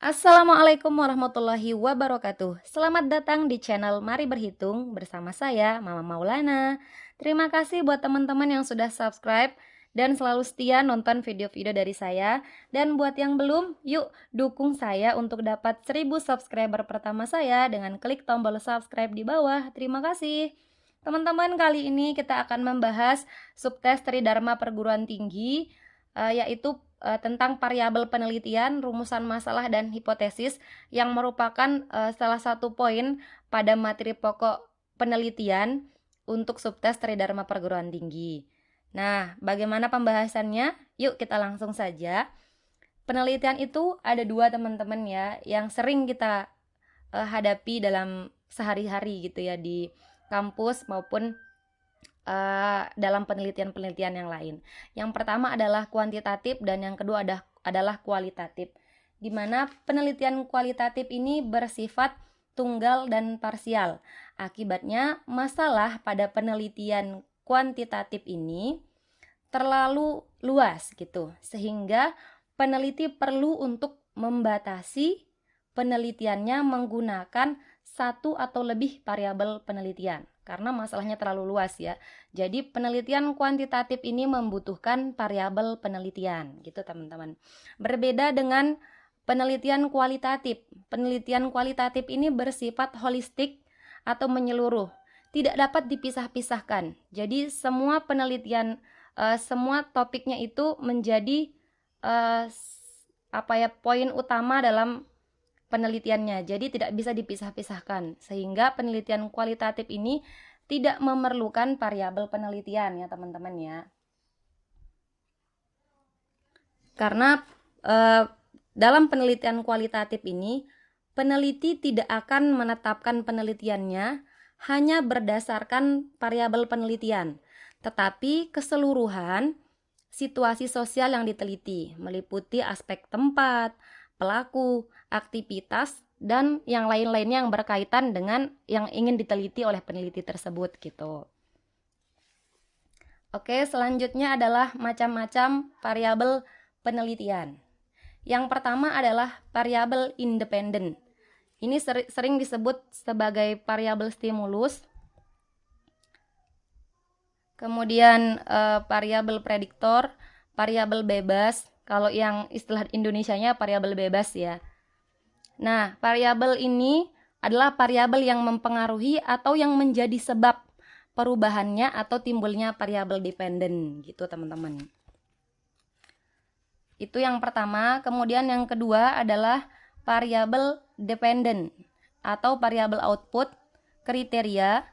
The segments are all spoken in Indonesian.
Assalamualaikum warahmatullahi wabarakatuh. Selamat datang di channel Mari Berhitung bersama saya, Mama Maulana. Terima kasih buat teman-teman yang sudah subscribe dan selalu setia nonton video-video dari saya. Dan buat yang belum, yuk dukung saya untuk dapat 1000 subscriber pertama saya dengan klik tombol subscribe di bawah. Terima kasih. Teman-teman, kali ini kita akan membahas subtes Tridharma Perguruan Tinggi, yaitu tentang variabel penelitian, rumusan masalah, dan hipotesis yang merupakan salah satu poin pada materi pokok penelitian untuk subtes Tridharma Perguruan Tinggi. Nah, bagaimana pembahasannya? Yuk kita langsung saja. Penelitian itu ada dua, teman-teman ya, yang sering kita hadapi dalam sehari-hari gitu ya, di kampus maupun dalam penelitian-penelitian yang lain. Yang pertama adalah kuantitatif dan yang kedua adalah kualitatif. Di mana penelitian kualitatif ini bersifat tunggal dan parsial. Akibatnya masalah pada penelitian kuantitatif ini terlalu luas gitu, sehingga peneliti perlu untuk membatasi penelitiannya menggunakan satu atau lebih variabel penelitian karena masalahnya terlalu luas ya. Jadi penelitian kuantitatif ini membutuhkan variabel penelitian gitu teman-teman. Berbeda dengan penelitian kualitatif. Penelitian kualitatif ini bersifat holistik atau menyeluruh, tidak dapat dipisah-pisahkan. Jadi semua penelitian, semua topiknya itu menjadi poin utama dalam penelitiannya. Jadi tidak bisa dipisah-pisahkan. Sehingga penelitian kualitatif ini tidak memerlukan variabel penelitian ya teman-teman ya. Karena dalam penelitian kualitatif ini peneliti tidak akan menetapkan penelitiannya hanya berdasarkan variabel penelitian, tetapi keseluruhan situasi sosial yang diteliti meliputi aspek tempat, pelaku, aktivitas, dan yang lain-lainnya yang berkaitan dengan yang ingin diteliti oleh peneliti tersebut gitu. Oke, selanjutnya adalah macam-macam variabel penelitian. Yang pertama adalah variabel independen. Ini sering disebut sebagai variabel stimulus. Kemudian variabel prediktor, variabel bebas. Kalau yang istilah Indonesianya variabel bebas ya. Nah, variabel ini adalah variabel yang mempengaruhi atau yang menjadi sebab perubahannya atau timbulnya variabel dependen gitu teman-teman. Itu yang pertama. Kemudian yang kedua adalah variabel dependen atau variabel output, kriteria,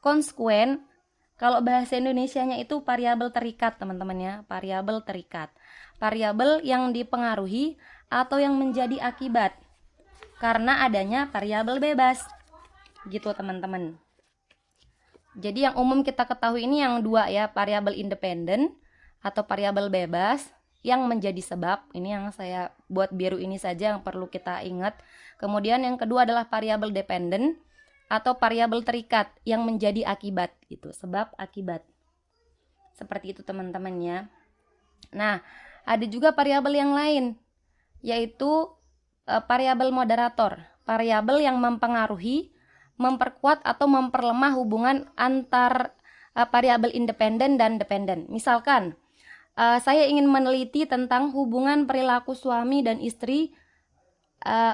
konsekuen. Kalau bahasa Indonesianya itu variabel terikat teman-teman ya, variabel terikat. Variabel yang dipengaruhi atau yang menjadi akibat karena adanya variabel bebas. Gitu teman-teman. Jadi yang umum kita ketahui ini yang dua ya, variabel independen atau variabel bebas yang menjadi sebab. Ini yang saya buat biru ini saja yang perlu kita ingat. Kemudian yang kedua adalah variabel dependen atau variabel terikat yang menjadi akibat gitu, sebab akibat. Seperti itu teman-teman ya. Nah, ada juga variabel yang lain, yaitu variabel moderator, variabel yang mempengaruhi, memperkuat atau memperlemah hubungan antar variabel independen dan dependen. Misalkan, saya ingin meneliti tentang hubungan perilaku suami dan istri.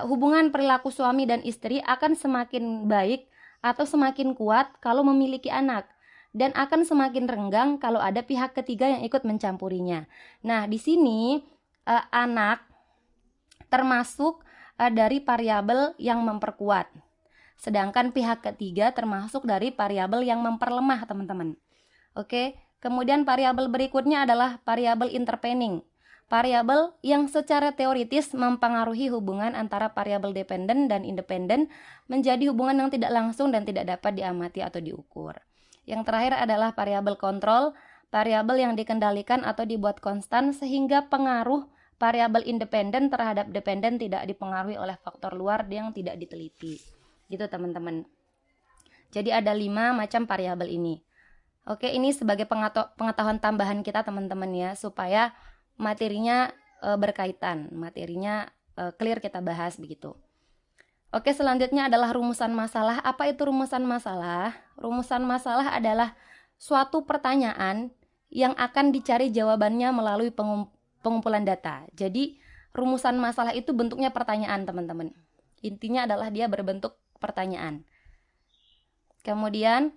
Hubungan perilaku suami dan istri akan semakin baik atau semakin kuat kalau memiliki anak, dan akan semakin renggang kalau ada pihak ketiga yang ikut mencampurinya. Nah, di sini anak termasuk dari variabel yang memperkuat, sedangkan pihak ketiga termasuk dari variabel yang memperlemah, teman-teman. Oke, kemudian variabel berikutnya adalah variabel intervening. Variabel yang secara teoritis mempengaruhi hubungan antara variabel dependen dan independen menjadi hubungan yang tidak langsung dan tidak dapat diamati atau diukur. Yang terakhir adalah variabel kontrol, variabel yang dikendalikan atau dibuat konstan sehingga pengaruh variabel independen terhadap dependen tidak dipengaruhi oleh faktor luar yang tidak diteliti. Gitu teman-teman. Jadi ada 5 macam variabel ini. Oke, ini sebagai pengetahuan tambahan kita teman-teman ya, supaya materinya berkaitan, materinya clear kita bahas begitu. Oke, selanjutnya adalah rumusan masalah. Apa itu rumusan masalah? Rumusan masalah adalah suatu pertanyaan yang akan dicari jawabannya melalui pengumpulan data. Jadi, rumusan masalah itu bentuknya pertanyaan, teman-teman. Intinya adalah dia berbentuk pertanyaan. Kemudian,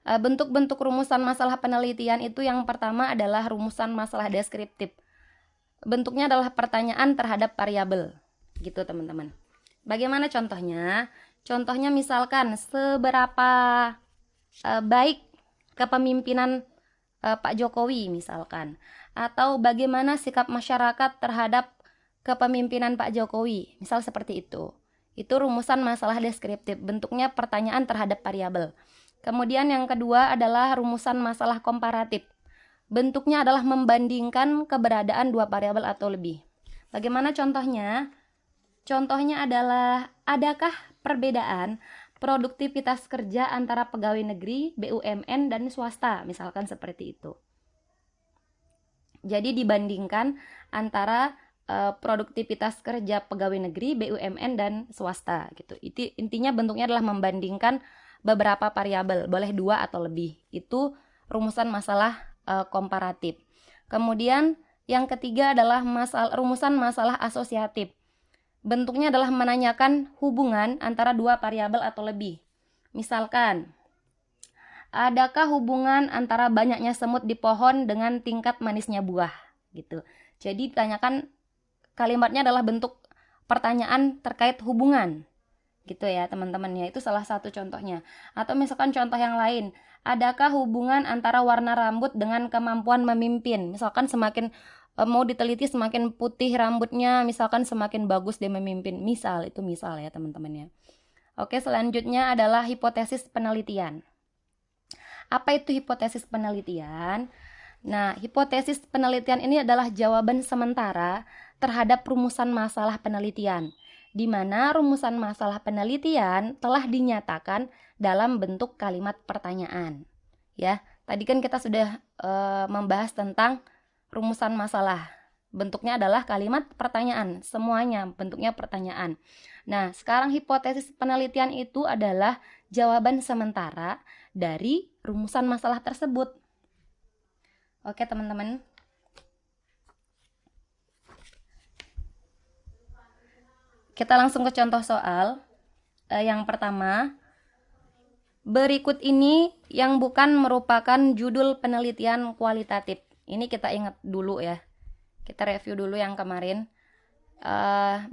bentuk-bentuk rumusan masalah penelitian itu yang pertama adalah rumusan masalah deskriptif. Bentuknya adalah pertanyaan terhadap variabel. Gitu, teman-teman. Bagaimana contohnya? Contohnya misalkan seberapa baik kepemimpinan Pak Jokowi misalkan, atau bagaimana sikap masyarakat terhadap kepemimpinan Pak Jokowi, misal seperti itu. Itu rumusan masalah deskriptif, bentuknya pertanyaan terhadap variabel. Kemudian yang kedua adalah rumusan masalah komparatif. Bentuknya adalah membandingkan keberadaan dua variabel atau lebih. Bagaimana contohnya? Contohnya adalah, adakah perbedaan produktivitas kerja antara pegawai negeri, BUMN, dan swasta, misalkan seperti itu. Jadi dibandingkan antara produktivitas kerja pegawai negeri, BUMN, dan swasta gitu. Intinya bentuknya adalah membandingkan beberapa variabel, boleh 2 atau lebih. Itu rumusan masalah komparatif. Kemudian yang ketiga adalah rumusan masalah asosiatif. Bentuknya adalah menanyakan hubungan antara dua variabel atau lebih. Misalkan, adakah hubungan antara banyaknya semut di pohon dengan tingkat manisnya buah? Gitu. Jadi ditanyakan, kalimatnya adalah bentuk pertanyaan terkait hubungan. Gitu ya, teman-teman ya. Itu salah satu contohnya. Atau misalkan contoh yang lain, adakah hubungan antara warna rambut dengan kemampuan memimpin? Misalkan semakin mau diteliti semakin putih rambutnya, misalkan semakin bagus dia memimpin. Misal, itu misal ya teman-teman ya. Oke, selanjutnya adalah hipotesis penelitian. Apa itu hipotesis penelitian? Nah, hipotesis penelitian ini adalah jawaban sementara terhadap rumusan masalah penelitian, di mana rumusan masalah penelitian telah dinyatakan dalam bentuk kalimat pertanyaan. Ya, tadi kan kita sudah membahas tentang rumusan masalah. Bentuknya adalah kalimat pertanyaan, semuanya bentuknya pertanyaan. Nah, sekarang hipotesis penelitian itu adalah jawaban sementara dari rumusan masalah tersebut. Oke, teman-teman. Kita langsung ke contoh soal. Yang pertama, berikut ini yang bukan merupakan judul penelitian kualitatif. Ini kita ingat dulu ya. Kita review dulu yang kemarin.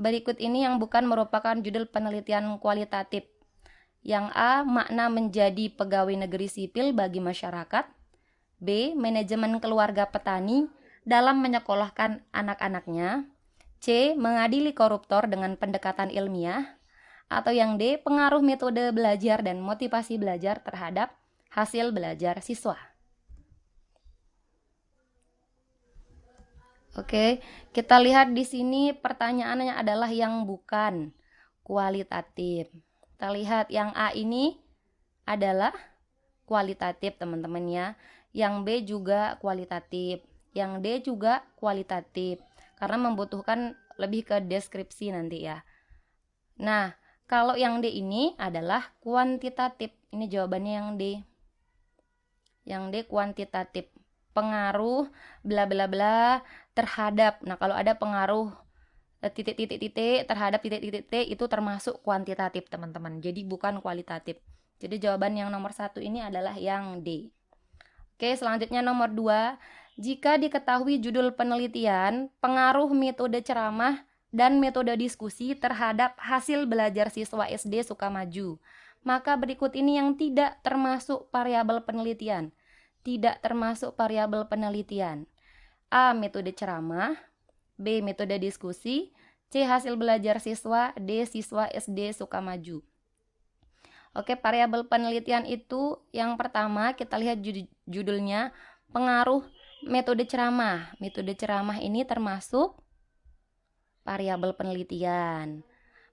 Berikut ini yang bukan merupakan judul penelitian kualitatif. Yang A, makna menjadi pegawai negeri sipil bagi masyarakat. B, manajemen keluarga petani dalam menyekolahkan anak-anaknya. C, mengadili koruptor dengan pendekatan ilmiah. Atau yang D, pengaruh metode belajar dan motivasi belajar terhadap hasil belajar siswa. Oke, kita lihat di sini pertanyaannya adalah yang bukan kualitatif. Kita lihat yang A ini adalah kualitatif, teman-teman ya. Yang B juga kualitatif. Yang D juga kualitatif. Karena membutuhkan lebih ke deskripsi nanti ya. Nah, kalau yang D ini adalah kuantitatif. Ini jawabannya yang D. Yang D kuantitatif. Pengaruh bla bla bla terhadap. Nah, kalau ada pengaruh titik-titik-titik terhadap titik-titik itu termasuk kuantitatif, teman-teman. Jadi bukan kualitatif. Jadi jawaban yang nomor 1 ini adalah yang D. Oke, selanjutnya nomor 2. Jika diketahui judul penelitian, pengaruh metode ceramah dan metode diskusi terhadap hasil belajar siswa SD Sukamaju, maka berikut ini yang tidak termasuk variabel penelitian. Tidak termasuk variabel penelitian. A, metode ceramah. B, metode diskusi. C, hasil belajar siswa. D, siswa SD Sukamaju. Oke, variabel penelitian itu yang pertama kita lihat judulnya, pengaruh metode ceramah. Metode ceramah ini termasuk variabel penelitian.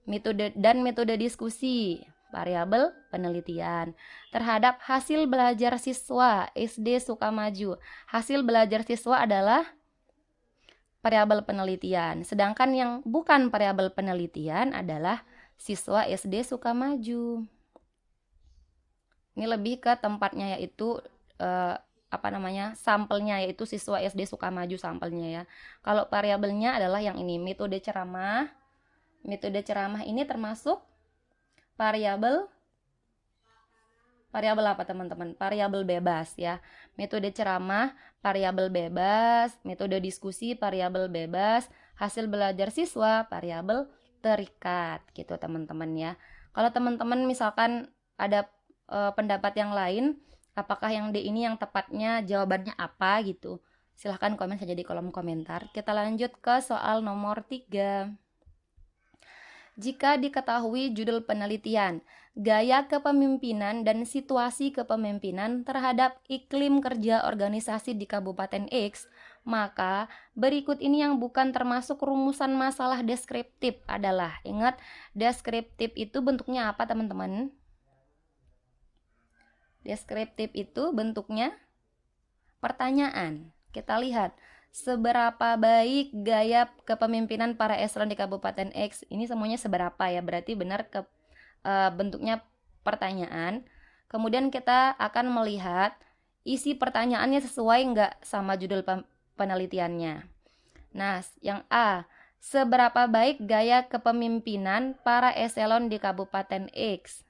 Metode diskusi, variabel penelitian. Terhadap hasil belajar siswa SD Sukamaju. Hasil belajar siswa adalah variabel penelitian. Sedangkan yang bukan variabel penelitian adalah siswa SD Sukamaju. Ini lebih ke tempatnya, yaitu sampelnya, yaitu siswa SD Sukamaju sampelnya ya. Kalau variabelnya adalah yang ini, metode ceramah. Metode ceramah ini termasuk variabel apa teman-teman? Variabel bebas ya. Metode ceramah variabel bebas, metode diskusi variabel bebas, hasil belajar siswa variabel terikat gitu teman-teman ya. Kalau teman-teman misalkan ada pendapat yang lain, apakah yang D ini yang tepatnya jawabannya apa gitu, silahkan komen saja di kolom komentar. Kita lanjut ke soal nomor 3. Jika diketahui judul penelitian, gaya kepemimpinan dan situasi kepemimpinan terhadap iklim kerja organisasi di Kabupaten X, maka berikut ini yang bukan termasuk rumusan masalah deskriptif adalah, ingat, deskriptif itu bentuknya apa teman-teman? Deskriptif itu bentuknya pertanyaan. Kita lihat, seberapa baik gaya kepemimpinan para eselon di Kabupaten X. Ini semuanya seberapa ya, berarti benar bentuknya pertanyaan. Kemudian kita akan melihat isi pertanyaannya sesuai nggak sama judul penelitiannya. Nah, yang A, seberapa baik gaya kepemimpinan para eselon di Kabupaten X?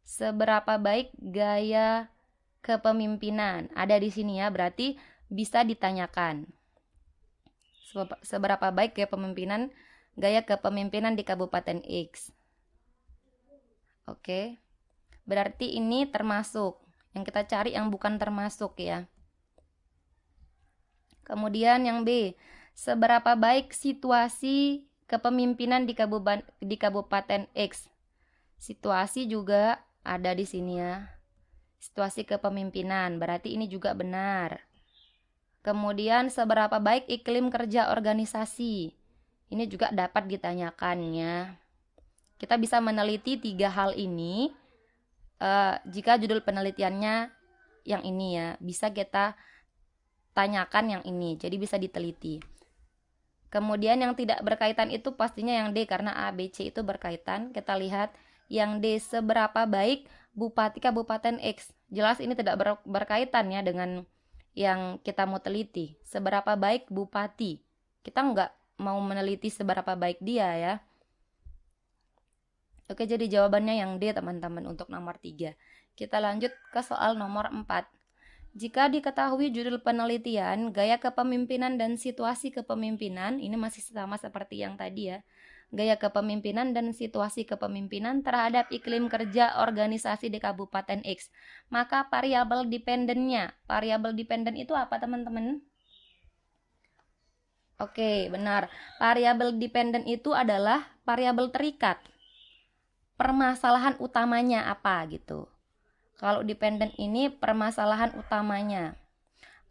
Seberapa baik gaya kepemimpinan? Ada di sini ya, berarti bisa ditanyakan. Seberapa baik gaya kepemimpinan di Kabupaten X. Oke. Berarti ini termasuk. Yang kita cari yang bukan termasuk ya. Kemudian yang B, seberapa baik situasi kepemimpinan di Kabupaten X. Situasi juga ada di sini ya. Situasi kepemimpinan, berarti ini juga benar. Kemudian seberapa baik iklim kerja organisasi. Ini juga dapat ditanyakannya. Kita bisa meneliti 3 hal ini. Jika judul penelitiannya yang ini ya, bisa kita tanyakan yang ini. Jadi bisa diteliti. Kemudian yang tidak berkaitan itu pastinya yang D, karena A, B, C itu berkaitan. Kita lihat yang D, seberapa baik Bupati Kabupaten X. Jelas ini tidak berkaitan ya dengan yang kita mau teliti. Seberapa baik bupati, kita nggak mau meneliti seberapa baik dia ya. Oke, jadi jawabannya yang D teman-teman untuk nomor 3. Kita lanjut ke soal nomor 4. Jika diketahui judul penelitian, gaya kepemimpinan dan situasi kepemimpinan, ini masih sama seperti yang tadi ya. Gaya kepemimpinan dan situasi kepemimpinan terhadap iklim kerja organisasi di Kabupaten X. Maka variabel dependennya. Variabel dependen itu apa teman-teman? Oke, benar. Variabel dependen itu adalah variabel terikat. Permasalahan utamanya apa gitu. Kalau dependen ini permasalahan utamanya.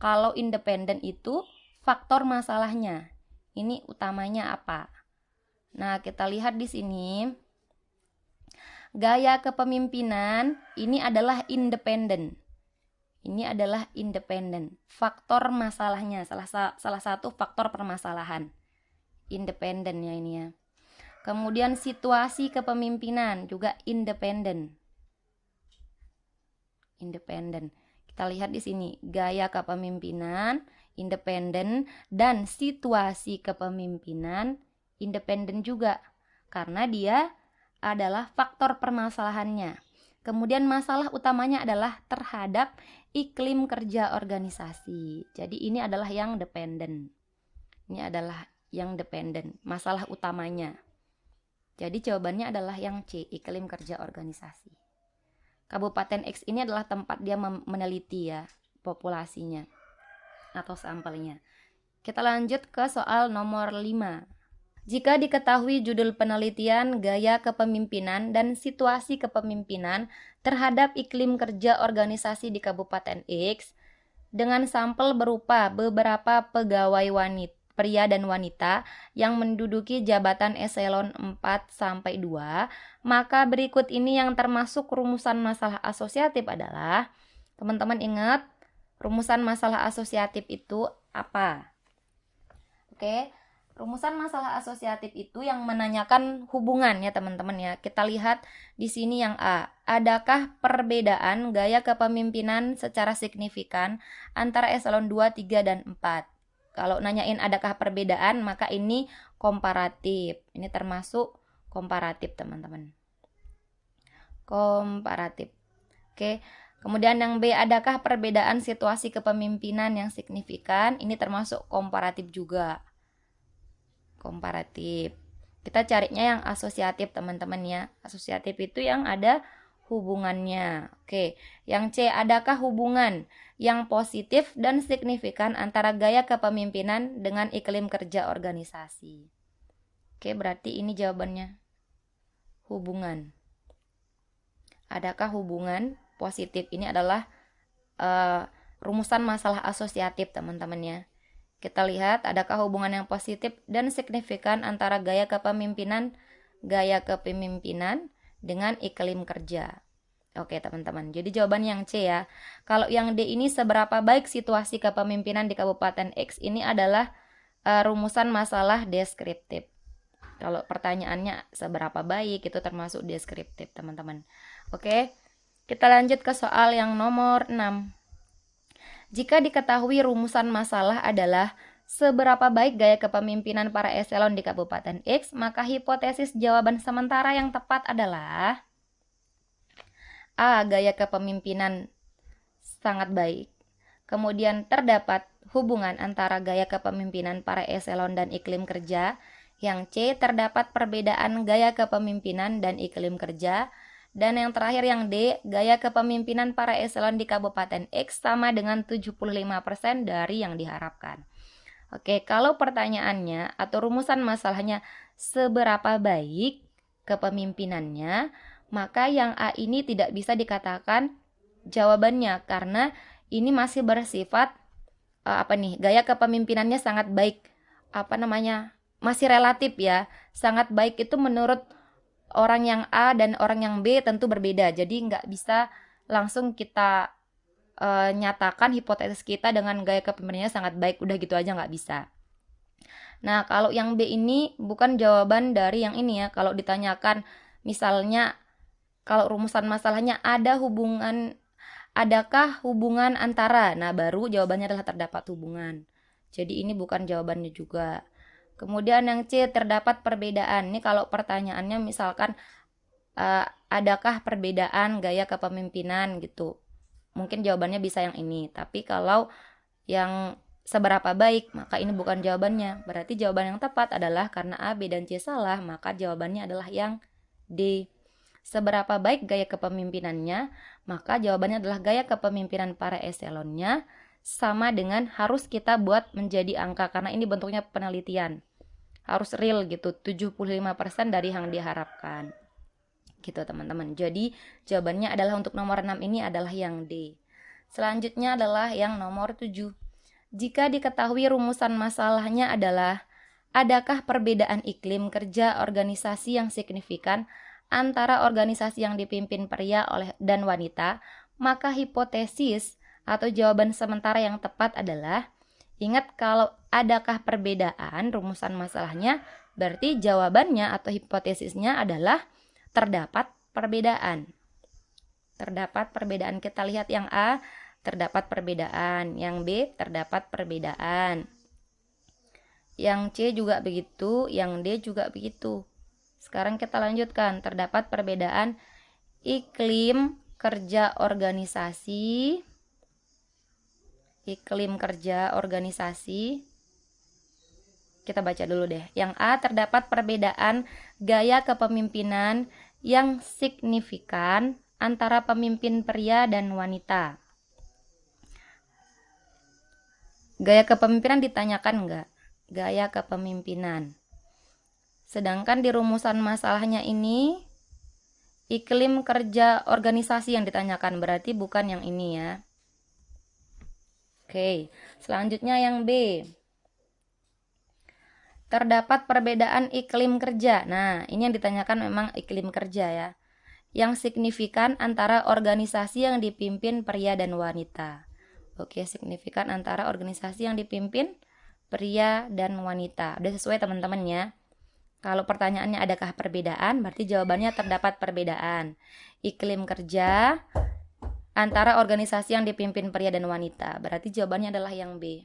Kalau independen itu faktor masalahnya. Ini utamanya apa? Nah, kita lihat di sini. Gaya kepemimpinan ini adalah independen. Ini adalah independen. Faktor masalahnya, salah satu faktor permasalahan. Independen ya ini ya. Kemudian situasi kepemimpinan juga independen. Independen. Kita lihat di sini, gaya kepemimpinan independen dan situasi kepemimpinan independen juga, karena dia adalah faktor permasalahannya. Kemudian masalah utamanya adalah terhadap iklim kerja organisasi. Jadi ini adalah yang dependen. Ini adalah yang dependen, masalah utamanya. Jadi jawabannya adalah yang C, iklim kerja organisasi. Kabupaten X ini adalah tempat dia meneliti ya populasinya atau sampelnya. Kita lanjut ke soal nomor 5. Jika diketahui judul penelitian, gaya kepemimpinan dan situasi kepemimpinan terhadap iklim kerja organisasi di Kabupaten X dengan sampel berupa beberapa pegawai wanita, pria dan wanita yang menduduki jabatan eselon 4-2, maka berikut ini yang termasuk rumusan masalah asosiatif adalah, teman-teman ingat, rumusan masalah asosiatif itu apa? Oke, rumusan masalah asosiatif itu yang menanyakan hubungan ya teman-teman ya. Kita lihat di sini yang A. Adakah perbedaan gaya kepemimpinan secara signifikan antara eselon 2, 3, dan 4? Kalau nanyain adakah perbedaan, maka ini komparatif. Ini termasuk komparatif teman-teman. Komparatif. Oke. Kemudian yang B, adakah perbedaan situasi kepemimpinan yang signifikan? Ini termasuk komparatif juga. Komparatif. Kita carinya yang asosiatif teman-teman ya. Asosiatif itu yang ada hubungannya. Oke. Yang C, adakah hubungan yang positif dan signifikan antara gaya kepemimpinan dengan iklim kerja organisasi? Oke, berarti ini jawabannya. Hubungan. Adakah hubungan positif? Ini adalah rumusan masalah asosiatif teman-teman ya. Kita lihat adakah hubungan yang positif dan signifikan antara gaya kepemimpinan dengan iklim kerja. Oke teman-teman, jadi jawaban yang C ya. Kalau yang D ini seberapa baik situasi kepemimpinan di Kabupaten X, ini adalah rumusan masalah deskriptif. Kalau pertanyaannya seberapa baik, itu termasuk deskriptif teman-teman. Oke, kita lanjut ke soal yang nomor 6. Jika diketahui rumusan masalah adalah seberapa baik gaya kepemimpinan para eselon di Kabupaten X, maka hipotesis jawaban sementara yang tepat adalah A. Gaya kepemimpinan sangat baik. Kemudian terdapat hubungan antara gaya kepemimpinan para eselon dan iklim kerja. Yang C, terdapat perbedaan gaya kepemimpinan dan iklim kerja. Dan yang terakhir yang D, gaya kepemimpinan para eselon di Kabupaten X sama dengan 75% dari yang diharapkan. Oke, kalau pertanyaannya atau rumusan masalahnya seberapa baik kepemimpinannya, maka yang A ini tidak bisa dikatakan jawabannya karena ini masih bersifat gaya kepemimpinannya sangat baik. Masih relatif ya. Sangat baik itu menurut orang yang A dan orang yang B tentu berbeda. Jadi nggak bisa langsung kita nyatakan hipotesis kita dengan gaya kepemimpinannya sangat baik. Udah gitu aja nggak bisa. Nah, kalau yang B ini bukan jawaban dari yang ini ya. Kalau ditanyakan misalnya kalau rumusan masalahnya adakah hubungan antara? Nah, baru jawabannya adalah terdapat hubungan. Jadi ini bukan jawabannya juga. Kemudian yang C, terdapat perbedaan. Ini kalau pertanyaannya misalkan adakah perbedaan gaya kepemimpinan gitu. Mungkin jawabannya bisa yang ini. Tapi kalau yang seberapa baik, maka ini bukan jawabannya. Berarti jawaban yang tepat adalah karena A, B, dan C salah, maka jawabannya adalah yang D. Seberapa baik gaya kepemimpinannya, maka jawabannya adalah gaya kepemimpinan para eselonnya sama dengan harus kita buat menjadi angka karena ini bentuknya penelitian. Harus real gitu, 75% dari yang diharapkan. Gitu teman-teman. Jadi jawabannya adalah untuk nomor 6 ini adalah yang D. Selanjutnya adalah yang nomor 7. Jika diketahui rumusan masalahnya adalah adakah perbedaan iklim kerja organisasi yang signifikan antara organisasi yang dipimpin pria dan wanita, maka hipotesis atau jawaban sementara yang tepat adalah, ingat kalau adakah perbedaan rumusan masalahnya, berarti jawabannya atau hipotesisnya adalah terdapat perbedaan. Terdapat perbedaan. Kita lihat yang A, terdapat perbedaan. Yang B, terdapat perbedaan. Yang C juga begitu, yang D juga begitu. Sekarang kita lanjutkan. Terdapat perbedaan iklim kerja organisasi. Iklim kerja organisasi. Kita baca dulu deh. Yang A, terdapat perbedaan gaya kepemimpinan yang signifikan antara pemimpin pria dan wanita. Gaya kepemimpinan ditanyakan enggak? Gaya kepemimpinan. Sedangkan di rumusan masalahnya ini iklim kerja organisasi yang ditanyakan, berarti bukan yang ini ya. Oke, selanjutnya yang B. Terdapat perbedaan iklim kerja. Nah, ini yang ditanyakan memang iklim kerja ya. Yang signifikan antara organisasi yang dipimpin pria dan wanita. Oke, signifikan antara organisasi yang dipimpin pria dan wanita. Udah sesuai teman-teman ya. Kalau pertanyaannya adakah perbedaan, berarti jawabannya terdapat perbedaan. Iklim kerja antara organisasi yang dipimpin pria dan wanita, berarti jawabannya adalah yang B.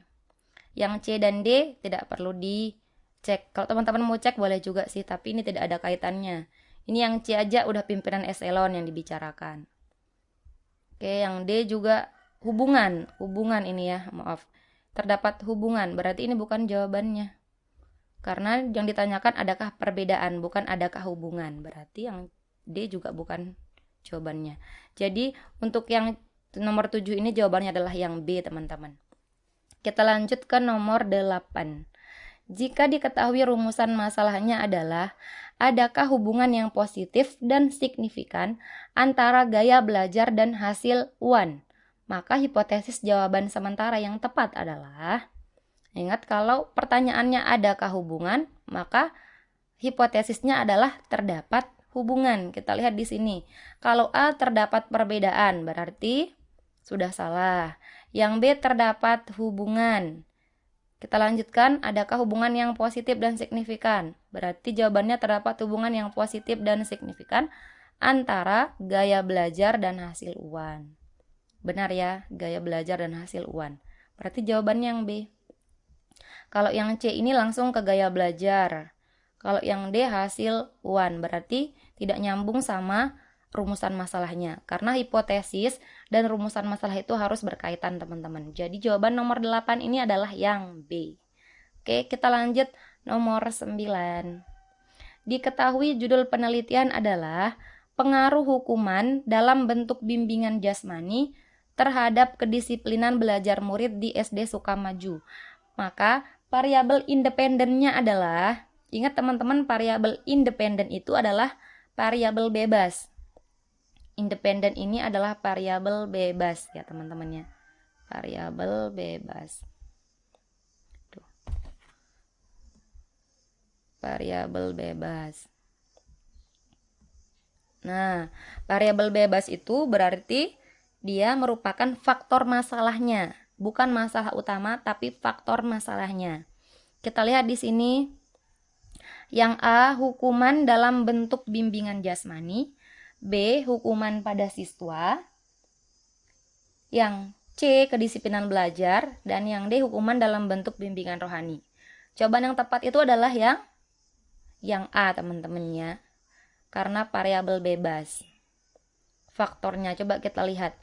Yang C dan D tidak perlu dicek. Kalau teman-teman mau cek boleh juga sih, tapi ini tidak ada kaitannya. Ini yang C aja udah pimpinan eselon yang dibicarakan. Oke, yang D juga hubungan ini ya, maaf. Terdapat hubungan, berarti ini bukan jawabannya. Karena yang ditanyakan adakah perbedaan, bukan adakah hubungan. Berarti yang D juga bukan jawabannya. Jadi untuk yang nomor 7 ini jawabannya adalah yang B, teman-teman. Kita lanjut ke nomor 8. Jika diketahui rumusan masalahnya adalah adakah hubungan yang positif dan signifikan antara gaya belajar dan hasil UAN, maka hipotesis jawaban sementara yang tepat adalah, ingat kalau pertanyaannya adakah hubungan, maka hipotesisnya adalah terdapat hubungan. Kita lihat di sini. Kalau A terdapat perbedaan, berarti sudah salah. Yang B terdapat hubungan. Kita lanjutkan, adakah hubungan yang positif dan signifikan? Berarti jawabannya terdapat hubungan yang positif dan signifikan antara gaya belajar dan hasil UAN. Benar ya, gaya belajar dan hasil UAN. Berarti jawabannya yang B. Kalau yang C ini langsung ke gaya belajar. Kalau yang D hasil UAN, berarti tidak nyambung sama rumusan masalahnya. Karena hipotesis dan rumusan masalah itu harus berkaitan, teman-teman. Jadi jawaban nomor 8 ini adalah yang B. Oke, kita lanjut nomor 9. Diketahui judul penelitian adalah pengaruh hukuman dalam bentuk bimbingan jasmani terhadap kedisiplinan belajar murid di SD Sukamaju. Maka variabel independennya adalah, ingat teman-teman, variabel independen itu adalah variabel bebas. Independen ini adalah variabel bebas ya teman-teman ya. Variabel bebas. Tuh. Variabel bebas. Nah, variabel bebas itu berarti dia merupakan faktor masalahnya, bukan masalah utama tapi faktor masalahnya. Kita lihat di sini. Yang A, hukuman dalam bentuk bimbingan jasmani. B, hukuman pada siswa. Yang C, kedisiplinan belajar. Dan yang D, hukuman dalam bentuk bimbingan rohani. Jawaban yang tepat itu adalah yang A, teman-temannya. Karena variabel bebas. Faktornya coba kita lihat.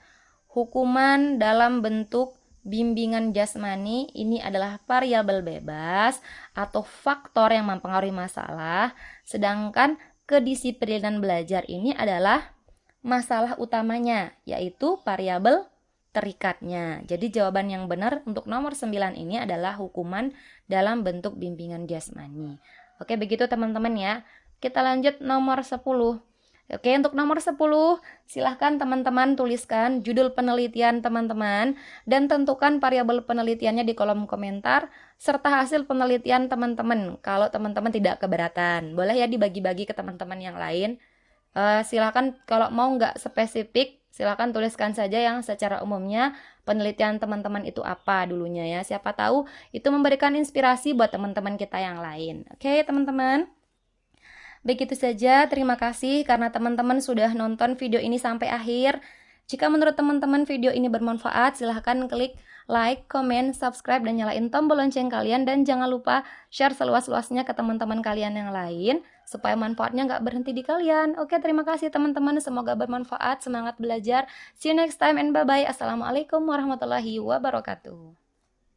Hukuman dalam bentuk bimbingan jasmani ini adalah variabel bebas atau faktor yang mempengaruhi masalah, sedangkan kedisiplinan belajar ini adalah masalah utamanya, yaitu variabel terikatnya. Jadi jawaban yang benar untuk nomor 9 ini adalah hukuman dalam bentuk bimbingan jasmani. Oke, begitu teman-teman ya. Kita lanjut nomor 10. Oke, untuk nomor 10, silahkan teman-teman tuliskan judul penelitian teman-teman dan tentukan variabel penelitiannya di kolom komentar serta hasil penelitian teman-teman. Kalau teman-teman tidak keberatan, boleh ya dibagi-bagi ke teman-teman yang lain. Silahkan kalau mau nggak spesifik, silahkan tuliskan saja yang secara umumnya penelitian teman-teman itu apa dulunya ya. Siapa tahu itu memberikan inspirasi buat teman-teman kita yang lain. Oke, teman-teman. Begitu saja, terima kasih karena teman-teman sudah nonton video ini sampai akhir. Jika menurut teman-teman video ini bermanfaat, silahkan klik like, comment, subscribe, dan nyalain tombol lonceng kalian. Dan jangan lupa share seluas-luasnya ke teman-teman kalian yang lain, supaya manfaatnya nggak berhenti di kalian. Oke, terima kasih teman-teman, semoga bermanfaat, semangat belajar. See you next time and bye-bye. Assalamualaikum warahmatullahi wabarakatuh.